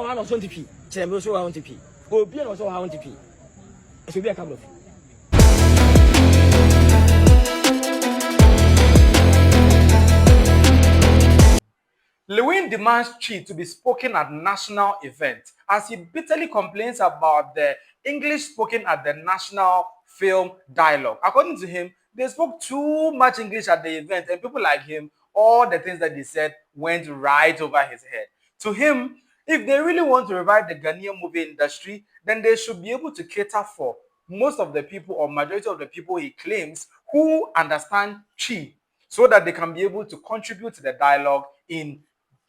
one of 20p. Chembo so 120p. Or be also 120p. It should be a couple of. Lilwin demands Chi to be spoken at national events as he bitterly complains about the English spoken at the National Film Dialogue. According to him, they spoke too much English at the event, and people like him, all the things that they said went right over his head. To him, if they really want to revive the Ghanaian movie industry, then they should be able to cater for most of the people or majority of the people he claims who understand Chi, so that they can be able to contribute to the dialogue in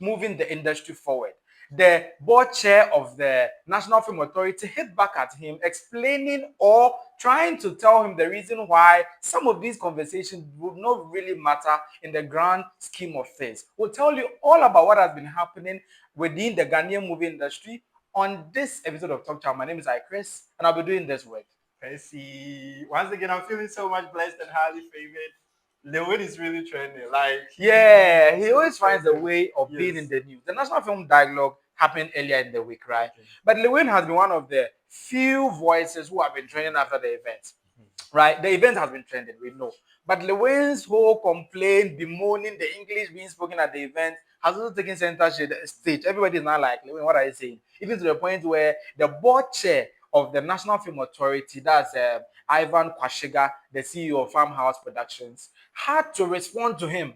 moving the industry forward. The board chair of the National Film Authority hit back at him, explaining or trying to tell him the reason why some of these conversations would not really matter in the grand scheme of things. We'll tell you all about what has been happening within the Ghanaian movie industry on this episode of Talk Chaw. My name is Chris, and I'll be doing this work. I see. Once again, I'm feeling so much blessed and highly favored. Lilwin is really trending. Like, he always finds a way of being in the news. The National Film Dialogue happened earlier in the week, right? Okay. But Lilwin has been one of the few voices who have been trending after the event, right? The event has been trending, we know. But Lilwin's whole complaint, bemoaning the English being spoken at the event, has also taken center stage. Everybody is now like, Lilwin, what are you saying? Even to the point where the board chair of the National Film Authority, that's Ivan Quashigah, the CEO of Farmhouse Productions, had to respond to him.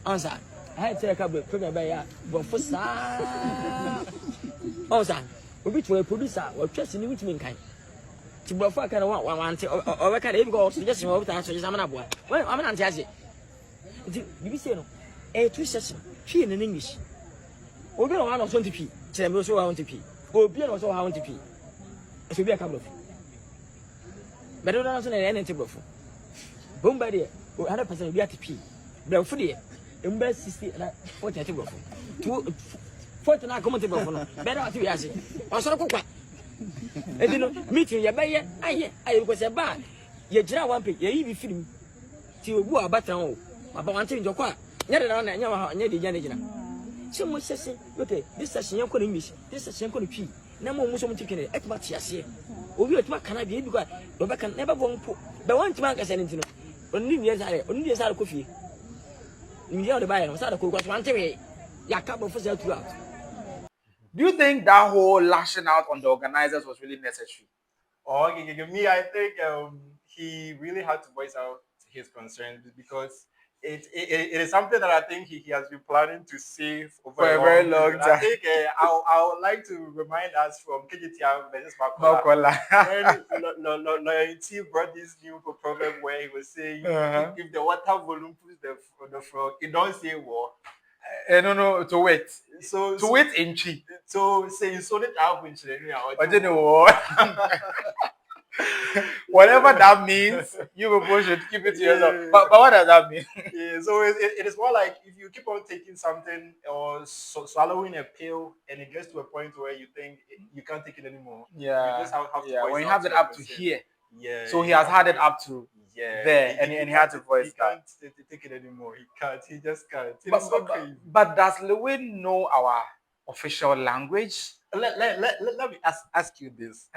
Answer. I had to take a program by but for Answer. We to a producer or just in which mean kind. To buffer kind of one or can even go just over time. So I'm not boy. Well, I'm not answering. You say no. A two session. She in English. We're going to 1 of 20p. Chembo so 120p. Or be also 120p. It should be a couple of. But I don't know anything before. Boom by there, 100% be at P. But for the best 60 and 40 before. 40 not comfortable for no. Better to be asking. Or so quick. And you know, meeting your bay, I was a bar. You draw one pig, you even film. To who are better. About one thing to quite. Never on and you're near the Janina. So much says, okay, this session you're English, this session could be. No more Muslim taking it. Much yes, here. Or you can I be because Rebecca never won't put the one to make us anything. Only years are coffee. In the other buyer, was out of cook one day. Ya couple for sale throughout. Do you think that whole lashing out on the organizers was really necessary? Oh, me, I think he really had to voice out his concerns because it is something that I think he has been planning to say for a very long time. I think I would like to remind us from KGTR versus Makola. When Loyalty brought this new proverb where he was saying, if the water volume pushes the frog, it don't say war. No, to wait. So wait in Chi. So say you sold it out in Chile. I don't know. Whatever that means, you people should keep it to yourself. But what does that mean? Yeah, so it is more like if you keep on taking something or swallowing a pill and it gets to a point where you think you can't take it anymore. Yeah. You just have to when you have it up to here. Yeah. So he has had it up to there and he had to voice that. He can't take it anymore. He can't. He just can't. But does Lilwin know our official language? Let me ask you this.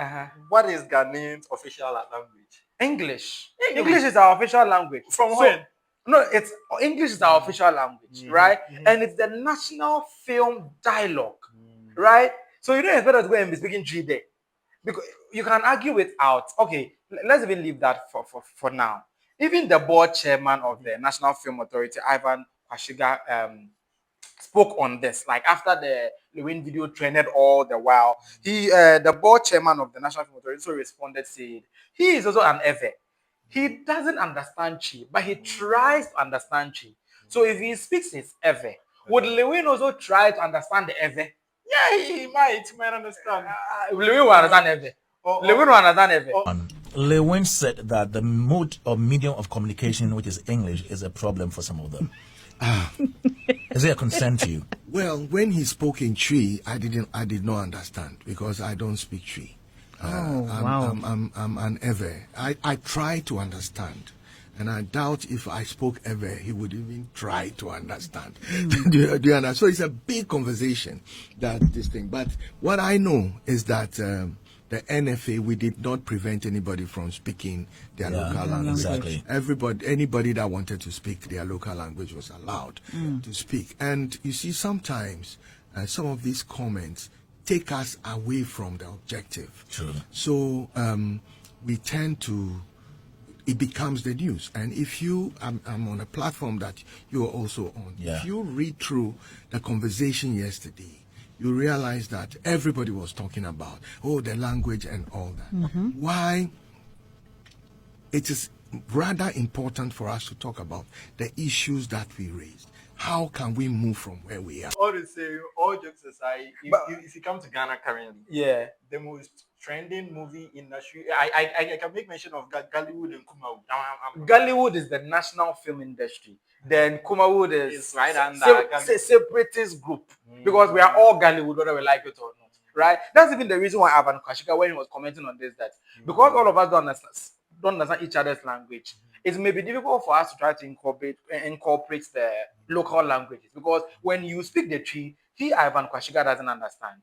What is Ghanaian's official language? English. English is our official language. From when? No, it's English is our official language, right? And it's the National Film Dialogue, right? So you don't expect us to go and be speaking G there. Because you can argue without. Okay, let's even leave that for now. Even the board chairman of the National Film Authority, Ivan Quashigah, spoke on this. Like after the Lilwin video trended all the while, the board chairman of the National Film Authority also responded, saying he is also an Ewe. He doesn't understand Chi, but he tries to understand Chi. So if he speaks his Ewe, would Lilwin also try to understand the Ewe? Yeah, he might understand. Lilwin will understand Ewe. Lilwin will understand Ewe. Lilwin said that the mode or medium of communication, which is English, is a problem for some of them. Is it a concern to you? Well, when he spoke in Tree, I did not understand because I don't speak Tree. Wow. I'm an Ewe. I try to understand, And I doubt if I spoke ever, he would even try to understand. Do you understand? So it's a big conversation, this thing. But what I know is that the NFA, we did not prevent anybody from speaking their local language. Exactly. Anybody that wanted to speak their local language was allowed to speak. And you see, sometimes some of these comments take us away from the objective. True. So we tend to, it becomes the news. And if you, I'm on a platform that you're also on, if you read through the conversation yesterday, you realize that everybody was talking about, the language and all that. Why it is rather important for us to talk about the issues that we raised. How can we move from where we are? All the same, all jokes aside, if you come to Ghana currently, the most trending movie industry, I can make mention of Gollywood and Kumawod. Gollywood is the national film industry. Then Kumawod is right under separatist group. Because we are all Gollywood, whether we like it or not. Right? That's even the reason why Ivan Quashigah, when he was commenting on this, that because all of us don't understand each other's language, it may be difficult for us to try to incorporate the local languages. Because when you speak the Chi, Ivan Quashigah doesn't understand.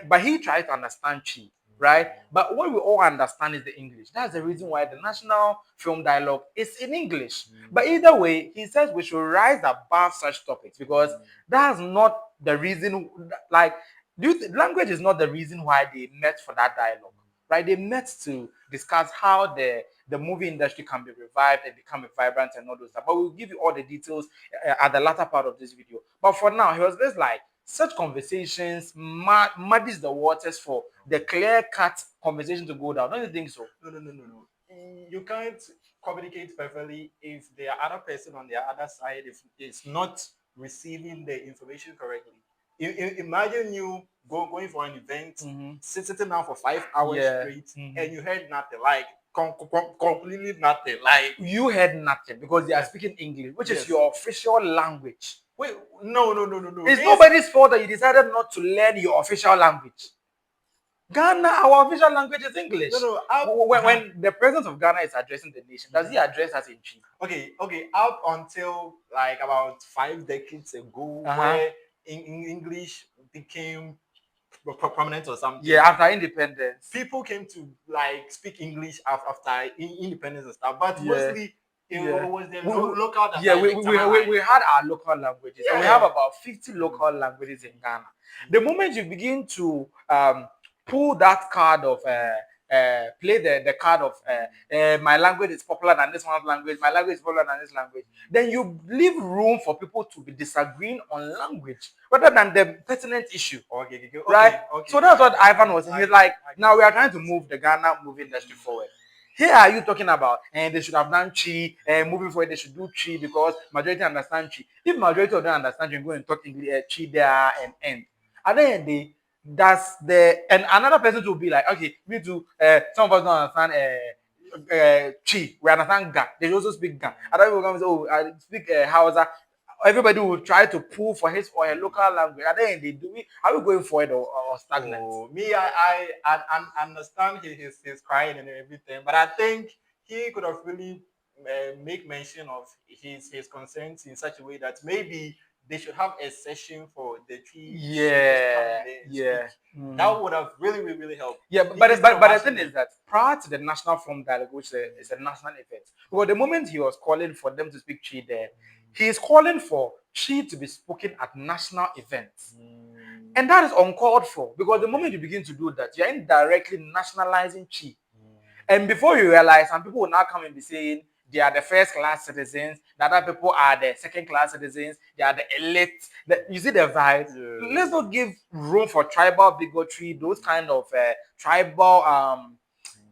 But he tries to understand Chi, right? But what we all understand is the English. That's the reason why the national film dialogue is in English. But either way, he says we should rise above such topics, because that's not the reason. Like, language is not the reason why they met for that dialogue, right? They met to discuss how the movie industry can be revived and become vibrant and all those stuff. But we'll give you all the details at the latter part of this video. But for now, he was just like, such conversations muddies the waters for the clear-cut conversation to go down. Don't you think so? No. You can't communicate perfectly if the other person on the other side is not receiving the information correctly. Imagine you going for an event, sitting down for 5 hours straight, and you heard nothing, like completely nothing. Like, you heard nothing because they are speaking English, which is your official language. Wait, no. It's nobody's fault that you decided not to learn your official language. Ghana, our official language is English. When the president of Ghana is addressing the nation, does he address us in Chi? Okay. Up until like about 5 decades ago, where English became prominent or something. Yeah, after independence, people came to like speak English after independence and stuff. But mostly it was the local. We had our local languages. And we have about 50 local languages in Ghana. The moment you begin to pull that card of play the card of my language is popular than this one's language, my language is popular than this language, then you leave room for people to be disagreeing on language rather than the pertinent issue. Right? So that's what Ivan was saying. He's like, now we are trying to move the Ghana movie industry forward. Here are you talking about, and they should have done Chi, and moving forward they should do Chi because majority understand Chi. If majority of them understand, you can go and talk English, Chi there and end. At the end of the day, and another person will be like, okay, me too. Some of us don't understand Chi. We understand Ga. They also speak Ga. Other people come and say, oh, I speak Hausa. Everybody will try to pull for his or her local language. At the end, are we going forward or stagnant? I understand his crying and everything, but I think he could have really make mention of his concerns in such a way that maybe they should have a session for the three. That would have really helped. Yeah, but the thing is that prior to the national film dialogue, which is a national event, well, the moment he was calling for them to speak Chi there, he is calling for Chi to be spoken at national events. And that is uncalled for, because the moment you begin to do that, you're indirectly nationalizing Chi. And before you realize, some people will now come and be saying they are the first-class citizens, the other people are the second-class citizens, they are the elite. You see the vibe? Let's not give room for tribal bigotry, those kind of tribal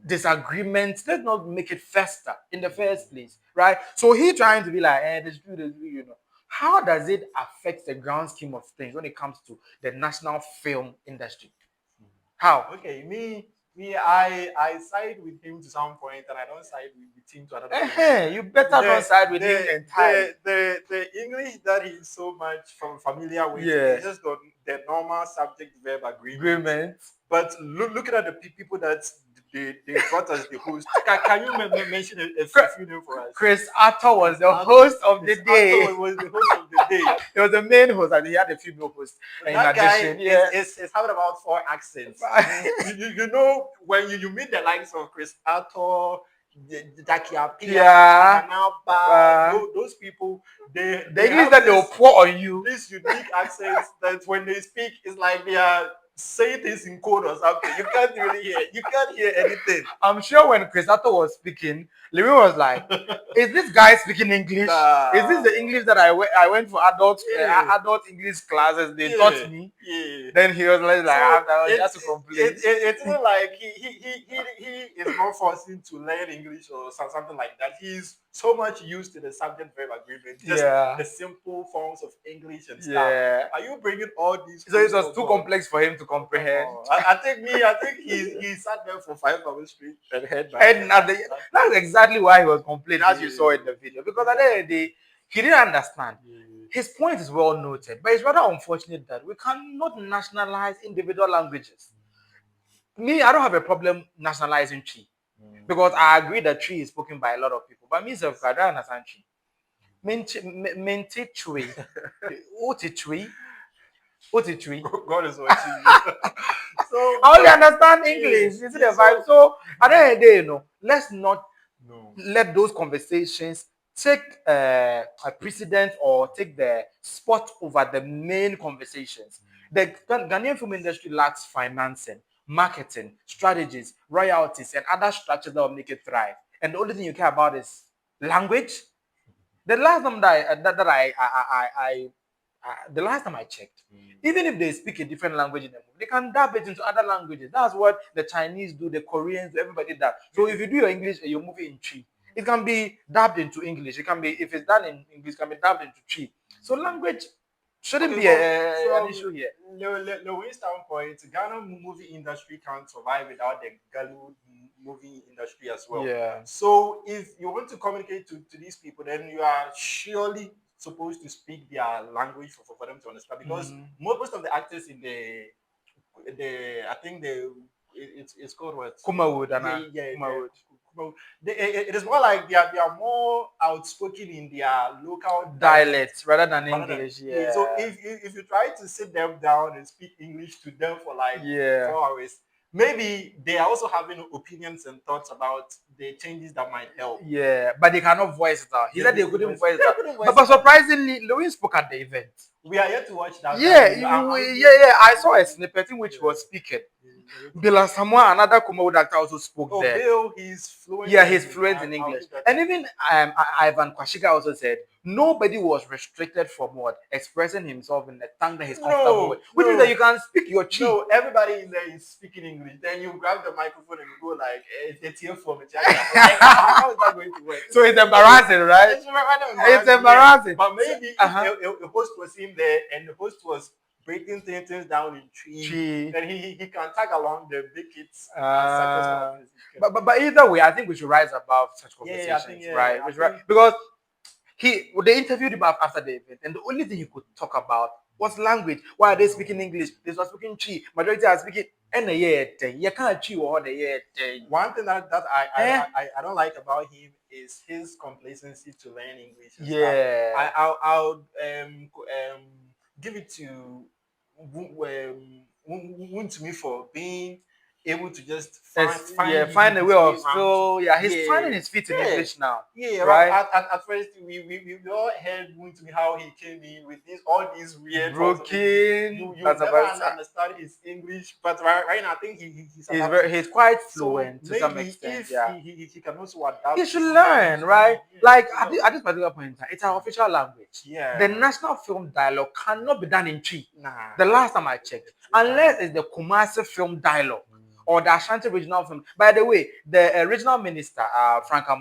disagreements. Let's not make it fester in the first place, right? So he trying to be like, this, you know. How does it affect the grand scheme of things when it comes to the national film industry? How? Okay, me, I side with him to some point, and I don't side with him to another point. You better don't side with him entirely. The English that he's so much familiar with, the normal subject-verb agreement. But looking at the people that they brought as the host, can you mention a few names for us? Chris Arthur was the host of the day. Arthur was the host of the day. He was the main host, and he had a female host. That guy is having about 4 accents. you know, when you meet the likes of Chris Arthur, those people, the English that they'll pour on you. These unique accents that when they speak, it's like they are saying things in code or something. You can't really hear. You can't hear anything. I'm sure when Chris Arthur was speaking, Lilwin was like, "Is this guy speaking English? Is this the English that I went for adult English classes? They taught me." Yeah. Then he was like, "I just to complain." It's not like he is not forcing to learn English or something like that. He's so much used to the subject-verb agreement, just the simple forms of English and stuff. Yeah. Are you bringing all these? So it was too complex for him to comprehend. I think he sat there for 5 hours straight and heard back. And that's exactly why he was complaining, as you saw in the video. Because at the end of the day, he didn't understand. His point is well noted, but it's rather unfortunate that we cannot nationalize individual languages. Me, I don't have a problem nationalizing Chi. Because I agree that Chi is spoken by a lot of people. But me, I don't understand Chi. Mente Chui. Oti Chui. Oti Chui. God is watching you. So I only understand English. You see the vibe. So at the end of the day, let's not let those conversations take a precedent or take the spot over the main conversations. The Ghanaian film industry lacks financing, marketing, strategies, royalties, and other structures that will make it thrive. And the only thing you care about is language. The last time the last time I checked, even if they speak a different language in the movie, they can dub it into other languages. That's what the Chinese do, the Koreans do, everybody does. So if you do your English, your movie in Chi, it can be dubbed into English. It can be, if it's done in English, it can be dubbed into Chi. So language shouldn't be an issue here. Lilwin's standpoint, Ghana movie industry can't survive without the Galu movie industry as well. Yeah. So if you want to communicate to these people, then you are surely supposed to speak their language for them to understand. Because most of the actors in the I think it's called what? Kumawod. Kumawod. It is more like they are more outspoken in their local dialects rather than English. So if you try to sit them down and speak English to them for like 4 hours, maybe they are also having opinions and thoughts about the changes that might help. Yeah, but they cannot voice it out. He said they couldn't voice it out. But surprisingly, Lilwin spoke at the event. We are yet to watch that. I saw a snippet in which he was speaking. Bila Samoa, another Kumawod actor, also spoke there. Bill, he's fluent. Yeah, he's fluent in English. And even Ivan Quashigah also said nobody was restricted from expressing himself in the tongue that he's comfortable with. Which means that you can speak your Chi. No, everybody in there is speaking English. Then you grab the microphone and you go like, it's here for me. How is that going to work? So it's embarrassing, right? It's embarrassing. But maybe if the host was in there and the host was breaking things down in Chi, then he can tag along the big hits. But either way, I think we should rise above such conversations, right? Because they interviewed him after the event, and the only thing he could talk about was language. Why are they speaking English? They were speaking Chi. Majority are speaking you can't Chi or one thing that I don't like about him is his complacency to learn English. I'll give it to me for being able to just find a way of he's finding his feet in English now. Right. At first we all heard me how he came in with all these weird broken. You never understand his English, but right now I think he's quite fluent to some extent. If he can also adapt. He should learn, right? Like at this particular point in time, it's our official language. Yeah. The national film dialogue cannot be done in Chi. The last time I checked, unless it's the Kumasi film dialogue. Or the Ashanti regional film. By the way, the original minister, Franca,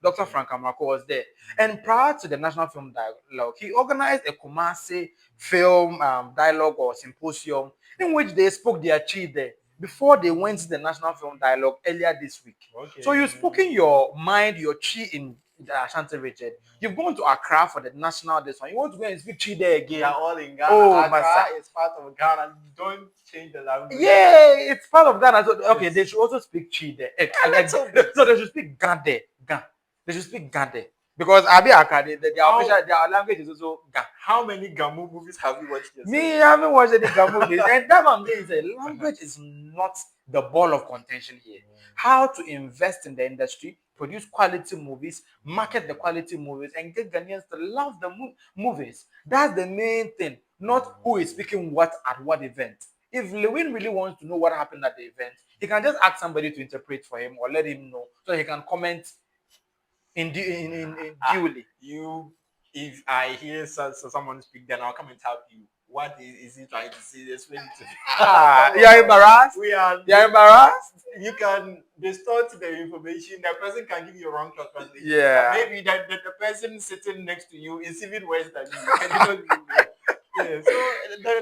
Dr. Franca was there. And prior to the National Film Dialogue, he organized a Kumasi film dialogue or symposium in which they spoke their Chi there before they went to the National Film Dialogue earlier this week. Okay. So you've spoken your mind, your Chi in Ashanti region. You've gone to Accra for the national this one. You want to go and speak Chi there again? They are all in Ghana. Oh, Accra is part of Ghana. Don't change the language. Yeah, it's part of Ghana. So, okay, Yes. they should also speak Chi there. So They should speak Gande. They should speak Gande. Because Abi Accra, their language is also Ga. How many Gamu movies have you watched yourself? Me, I haven't watched any Ga movies. And that one is language is not the ball of contention here. How to invest in the industry, produce quality movies, market the quality movies, and get Ghanaians to love the movies. That's the main thing, not who is speaking what at what event. If Lilwin really wants to know what happened at the event, he can just ask somebody to interpret for him or let him know so he can comment in duly. If I hear someone speak, then I'll come and tell you. What is he trying to say? Explain it to me. You're embarrassed? You're embarrassed? You can distort the information. The person can give you a wrong translation. Yeah. Maybe that the person sitting next to you is even worse than you. Yeah, so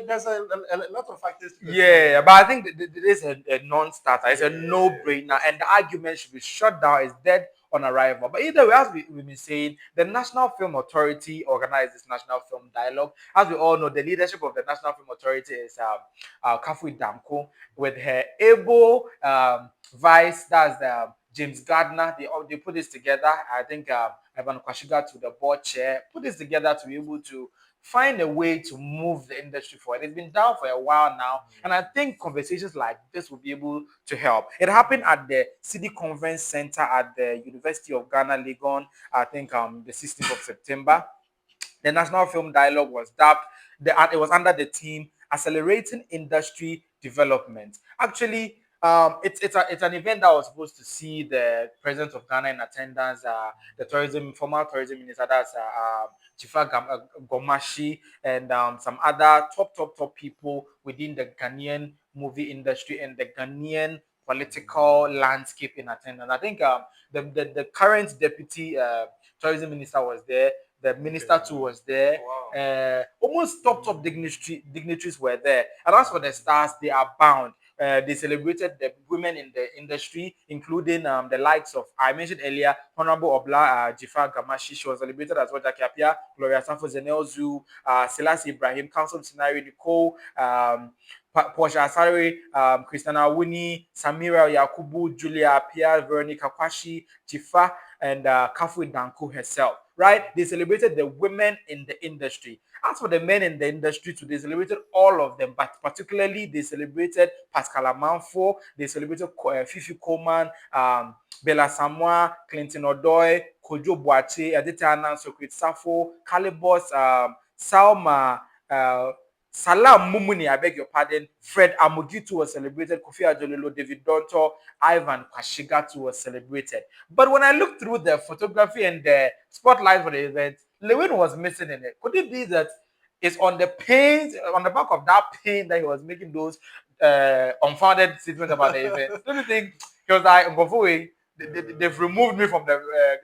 there's a lot of factors to consider. Yeah, but I think this is a non-starter. It's a no-brainer, and the argument should be shut down. It's dead on arrival. But either way, as we've been saying, the National Film Authority organized this National Film Dialogue. As we all know, the leadership of the National Film Authority is Kafui Damko, with her able vice, that's James Gardner. They put this together. I think Ivan Quashigah to the board chair put this together to be able to find a way to move the industry forward. It's been down for a while now, and I think conversations like this will be able to help. It happened at the City Conference Center at the University of Ghana, Legon, I think the 16th of September. The National Film Dialogue was dubbed. It was under the theme Accelerating Industry Development. Actually, it's an event that was supposed to see the president of Ghana in attendance, the former tourism minister, that's Chifa Gomashi, and some other top people within the Ghanaian movie industry and the Ghanaian political landscape in attendance. I think the current deputy tourism minister was there. The minister too was there. Wow. Almost top dignitaries were there. And as for the stars, they are bound. They celebrated the women in the industry, including the likes of, I mentioned earlier, Honorable Obla Jifa Gamashi. She was celebrated as well. Jackie Apia, Gloria Safo Zenelzu, Selassie Ibrahim, Council Sinari Nicole, Portia Asari, Christiana Wuni, Samira Yakubu, Julia Apia, Veronica Kwashi, Jifa, and Kafui Danko herself. Right? They celebrated the women in the industry. As for the men in the industry too, they celebrated all of them, but particularly they celebrated Pascal Amanfo, they celebrated Fifi Coleman, Bella Samoa, Clinton Odoy, Kojo Boache, Adita Annan, Sokrit Safo, Calibos, Salma, Salam Mumuni, I beg your pardon, Fred Amugitu was celebrated, Kofi Adjololo, David Donto, Ivan Quashigah was celebrated. But when I looked through the photography and the spotlight for the event, Lilwin was missing in it. Could it be that it's on the paint, on the back of that paint that he was making those unfounded statements about the event? Don't you think he was like, they've removed me from the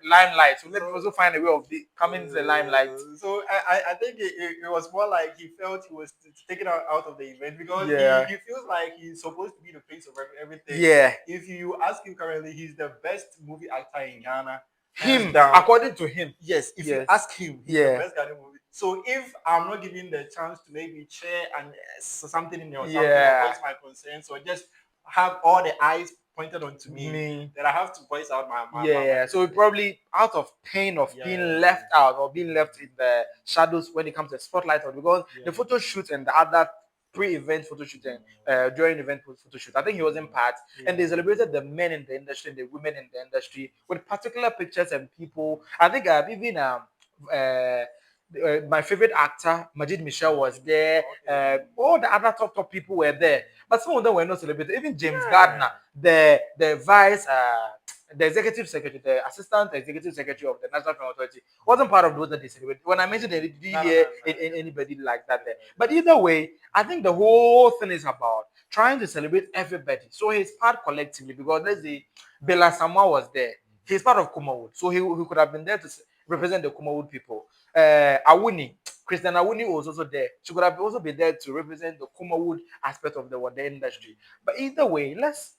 limelight, so let me also find a way of coming into the limelight. So I think it was more like he felt he was taken out of the event because he feels like he's supposed to be the face of everything. Yeah. If you ask him currently, he's the best movie actor in Ghana. According to him. Yes. If you ask him, he's the best Ghanaian movie. So if I'm not giving the chance to maybe share and something in your something voice my concerns or just have all the eyes pointed onto me, that I have to voice out my so probably out of pain of being left out or being left in the shadows when it comes to spotlight, because the photo shoot and the other pre-event photo shoot and during event photo shoot, I think he was in part, and they celebrated the men in the industry and the women in the industry with particular pictures and people. I think even my favorite actor, Majid Michel, was there. All the other top people were there, but some of them were not celebrated. Even James Gardner, the vice, the executive secretary, the assistant executive secretary of the National Film Authority, wasn't part of those that they celebrated. When I mentioned it, did you hear anybody like that there? But either way, I think the whole thing is about trying to celebrate everybody. So he's part collectively, because let's say Bella Samoa was there. He's part of Kumawod, so he could have been there to represent the Kumawod people. Christian Awuni was also there. She could have also been there to represent the Kumawod aspect of the industry. But either way, let's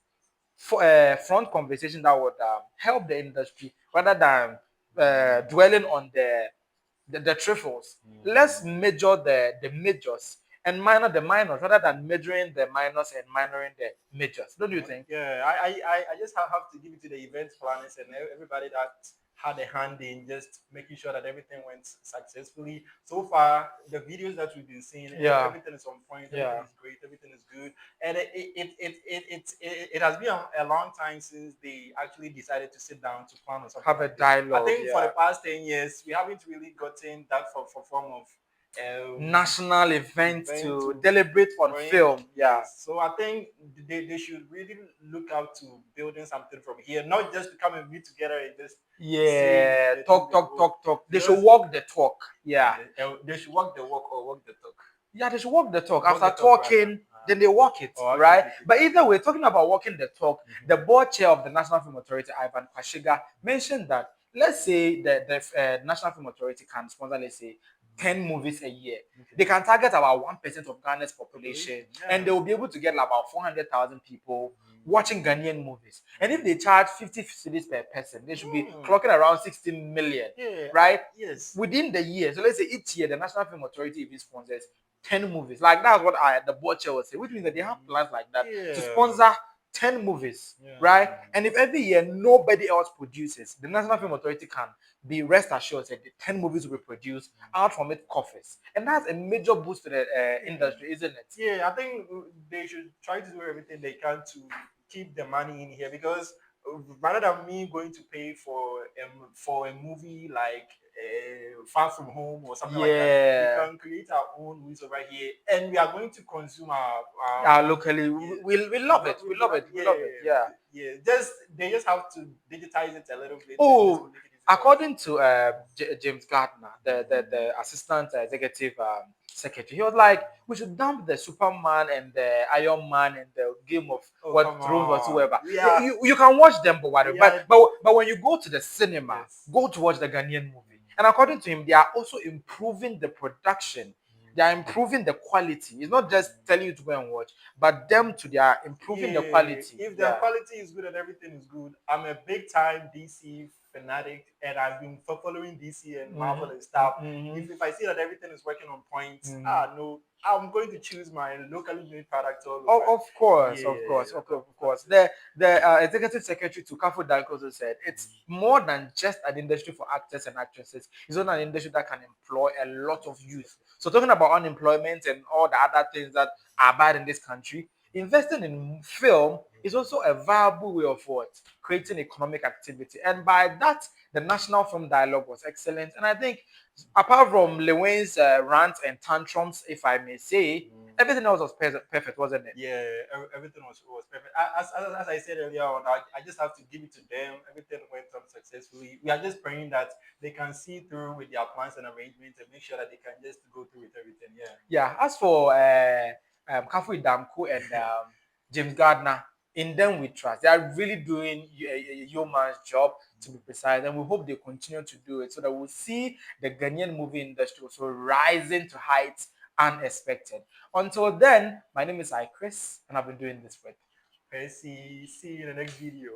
front conversation that would help the industry rather than dwelling on the trifles. Let's major the majors and minor the minors rather than majoring the minors and minoring the majors. Don't you think? Yeah, I just have to give it to the event planners and everybody that had a hand in just making sure that everything went successfully. So far, the videos that we've been seeing, everything is on point, everything is great, everything is good. And it has been a long time since they actually decided to sit down to plan on something. Have a dialogue. I think for the past 10 years, we haven't really gotten that for form of national event to deliberate on film. Yeah. So I think they should really look out to building something from here, not just to come and meet together and just talk. They should walk the talk. Yeah. They should walk the walk or walk the talk. Yeah, they should walk the talk. After talking, then they walk it, right? But either way, talking about walking the talk, the board chair of the National Film Authority, Ivan Quashigah, mentioned that let's say the National Film Authority can sponsor, let's say, 10 movies a year. They can target about 1% of Ghana's population, and they will be able to get about 400,000 people watching Ghanaian movies. And if they charge 50 cedis per person, they should be clocking around 16 million, right? Yes. Within the year. So let's say each year, the National Film Authority even sponsors 10 movies. Like that's what the board chair would say, which means that they have plans like that to sponsor 10 movies, right? And if every year nobody else produces, the National Film Authority can be rest assured that the 10 movies will be produced out from its coffers. And that's a major boost to the industry, isn't it? Yeah, I think they should try to do everything they can to keep the money in here, because rather than me going to pay for a movie like Far From Home or something like that, we can create our own movies over here, and we are going to consume our locally. We love it. We love it. We love it. Yeah. Yeah. They just have to digitize it a little bit. Oh, according to James Gardner, the assistant executive secretary, he was like, we should dump the Superman and the Iron Man and the Game of Thrones whatsoever. Yeah. You can watch them, but whatever. But when you go to the cinema, go to watch the Ghanaian movie. And according to him, they are also improving the production. They are improving the quality. It's not just telling you to go and watch, but they are improving the quality. If the quality is good and everything is good, I'm a big time DC fanatic, and I've been following DC and Marvel and stuff. If I see that everything is working on point, no, I'm going to choose my locally made product. Of course. The executive secretary to Kafu also said it's more than just an industry for actors and actresses. It's not an industry that can employ a lot of youth. So talking about unemployment and all the other things that are bad in this country, investing in film is also a viable way of what? Creating economic activity. And by that, the National Film Dialogue was excellent. And I think apart from Lilwin's rants and tantrums, if I may say, everything else was perfect, wasn't it? Yeah, everything was perfect. As I said earlier on, I just have to give it to them. Everything went on successfully. We are just praying that they can see through with their plans and arrangements and make sure that they can just go through with everything. Yeah. As for Kafu Damko and James Gardner, in them we trust. They are really doing a yeoman's job, to be precise, and we hope they continue to do it so that we'll see the Ghanaian movie industry also rising to heights unexpected. Until then, my name is Chris, and I've been doing this with. See you in the next video.